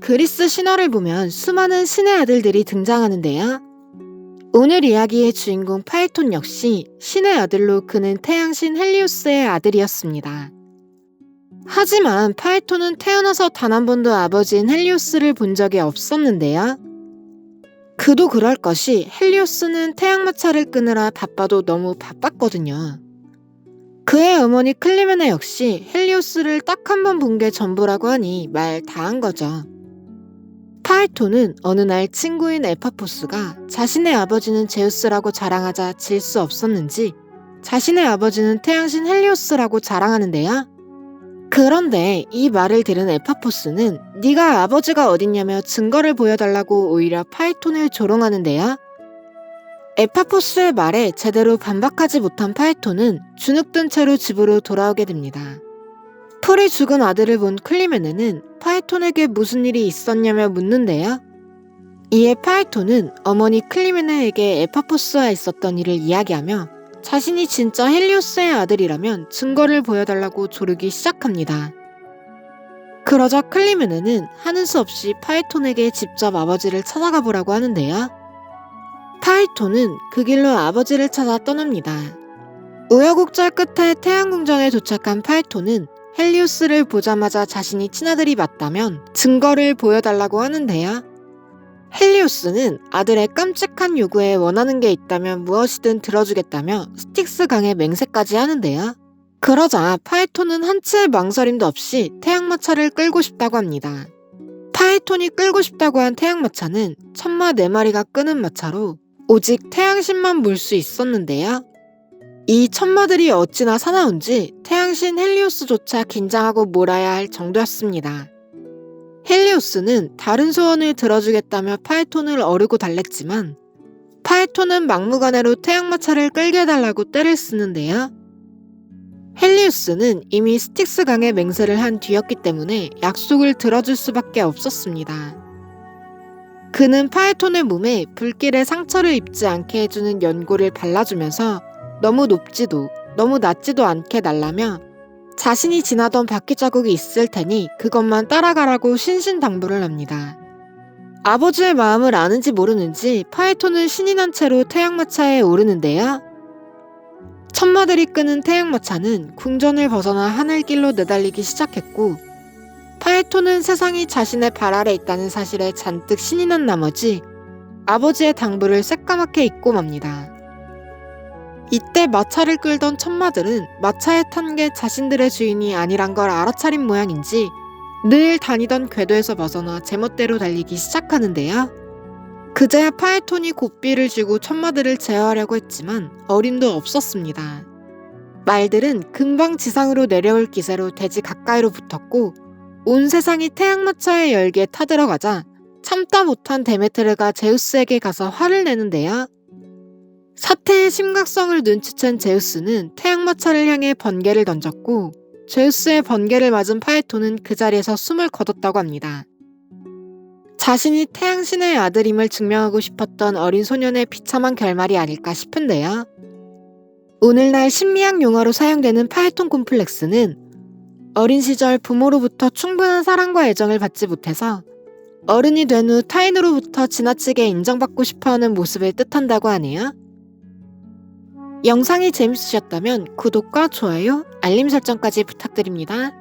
그리스 신화를 보면 수많은 신의 아들들이 등장하는데요. 오늘 이야기의 주인공 파이톤 역시 신의 아들로 그는 태양신 헬리오스의 아들이었습니다. 하지만 파이톤은 태어나서 단 한 번도 아버지인 헬리오스를 본 적이 없었는데요. 그도 그럴 것이 헬리오스는 태양마차를 끄느라 바빠도 너무 바빴거든요. 그의 어머니 클리메네 역시 헬리오스를 딱 한 번 본 게 전부라고 하니 말 다 한 거죠. 파이톤은 어느 날 친구인 에파포스가 자신의 아버지는 제우스라고 자랑하자 질 수 없었는지 자신의 아버지는 태양신 헬리오스라고 자랑하는데요. 그런데 이 말을 들은 에파포스는 네가 아버지가 어딨냐며 증거를 보여달라고 오히려 파이톤을 조롱하는데요. 에파포스의 말에 제대로 반박하지 못한 파이톤은 주눅든 채로 집으로 돌아오게 됩니다. 풀이 죽은 아들을 본 클리메네는 파이톤에게 무슨 일이 있었냐며 묻는데요. 이에 파이톤은 어머니 클리메네에게 에파포스와 있었던 일을 이야기하며 자신이 진짜 헬리오스의 아들이라면 증거를 보여달라고 조르기 시작합니다. 그러자 클리메네는 하는 수 없이 파이톤에게 직접 아버지를 찾아가 보라고 하는데요. 파이톤은 그 길로 아버지를 찾아 떠납니다. 우여곡절 끝에 태양궁전에 도착한 파이톤은 헬리오스를 보자마자 자신이 친아들이 맞다면 증거를 보여달라고 하는데요. 헬리오스는 아들의 깜찍한 요구에 원하는 게 있다면 무엇이든 들어주겠다며 스틱스 강에 맹세까지 하는데요. 그러자 파이톤은 한치의 망설임도 없이 태양마차를 끌고 싶다고 합니다. 파이톤이 끌고 싶다고 한 태양마차는 천마 4마리가 끄는 마차로 오직 태양신만 몰 수 있었는데요. 이 천마들이 어찌나 사나운지 태양신 헬리오스조차 긴장하고 몰아야 할 정도였습니다. 헬리오스는 다른 소원을 들어주겠다며 파이톤을 어르고 달랬지만 파이톤은 막무가내로 태양마차를 끌게 해달라고 떼를 쓰는데요. 헬리오스는 이미 스틱스 강에 맹세를 한 뒤였기 때문에 약속을 들어줄 수밖에 없었습니다. 그는 파이톤의 몸에 불길의 상처를 입지 않게 해주는 연고를 발라주면서 너무 높지도 너무 낮지도 않게 날라며 자신이 지나던 바퀴 자국이 있을 테니 그것만 따라가라고 신신당부를 합니다. 아버지의 마음을 아는지 모르는지 파이톤은 신이 난 채로 태양마차에 오르는데요. 천마들이 끄는 태양마차는 궁전을 벗어나 하늘길로 내달리기 시작했고 파이톤은 세상이 자신의 발 아래 있다는 사실에 잔뜩 신이 난 나머지 아버지의 당부를 새까맣게 잊고 맙니다. 이때 마차를 끌던 천마들은 마차에 탄 게 자신들의 주인이 아니란 걸 알아차린 모양인지 늘 다니던 궤도에서 벗어나 제멋대로 달리기 시작하는데요. 그제야 파이톤이 고삐를 쥐고 천마들을 제어하려고 했지만 어림도 없었습니다. 말들은 금방 지상으로 내려올 기세로 대지 가까이로 붙었고 온 세상이 태양마차의 열기에 타들어가자 참다 못한 데메트르가 제우스에게 가서 화를 내는데요. 사태의 심각성을 눈치챈 제우스는 태양마차를 향해 번개를 던졌고 제우스의 번개를 맞은 파이톤은 그 자리에서 숨을 거뒀다고 합니다. 자신이 태양신의 아들임을 증명하고 싶었던 어린 소년의 비참한 결말이 아닐까 싶은데요. 오늘날 심리학 용어로 사용되는 파이톤 콤플렉스는 어린 시절 부모로부터 충분한 사랑과 애정을 받지 못해서 어른이 된 후 타인으로부터 지나치게 인정받고 싶어하는 모습을 뜻한다고 하네요. 영상이 재밌으셨다면 구독과 좋아요, 알림 설정까지 부탁드립니다.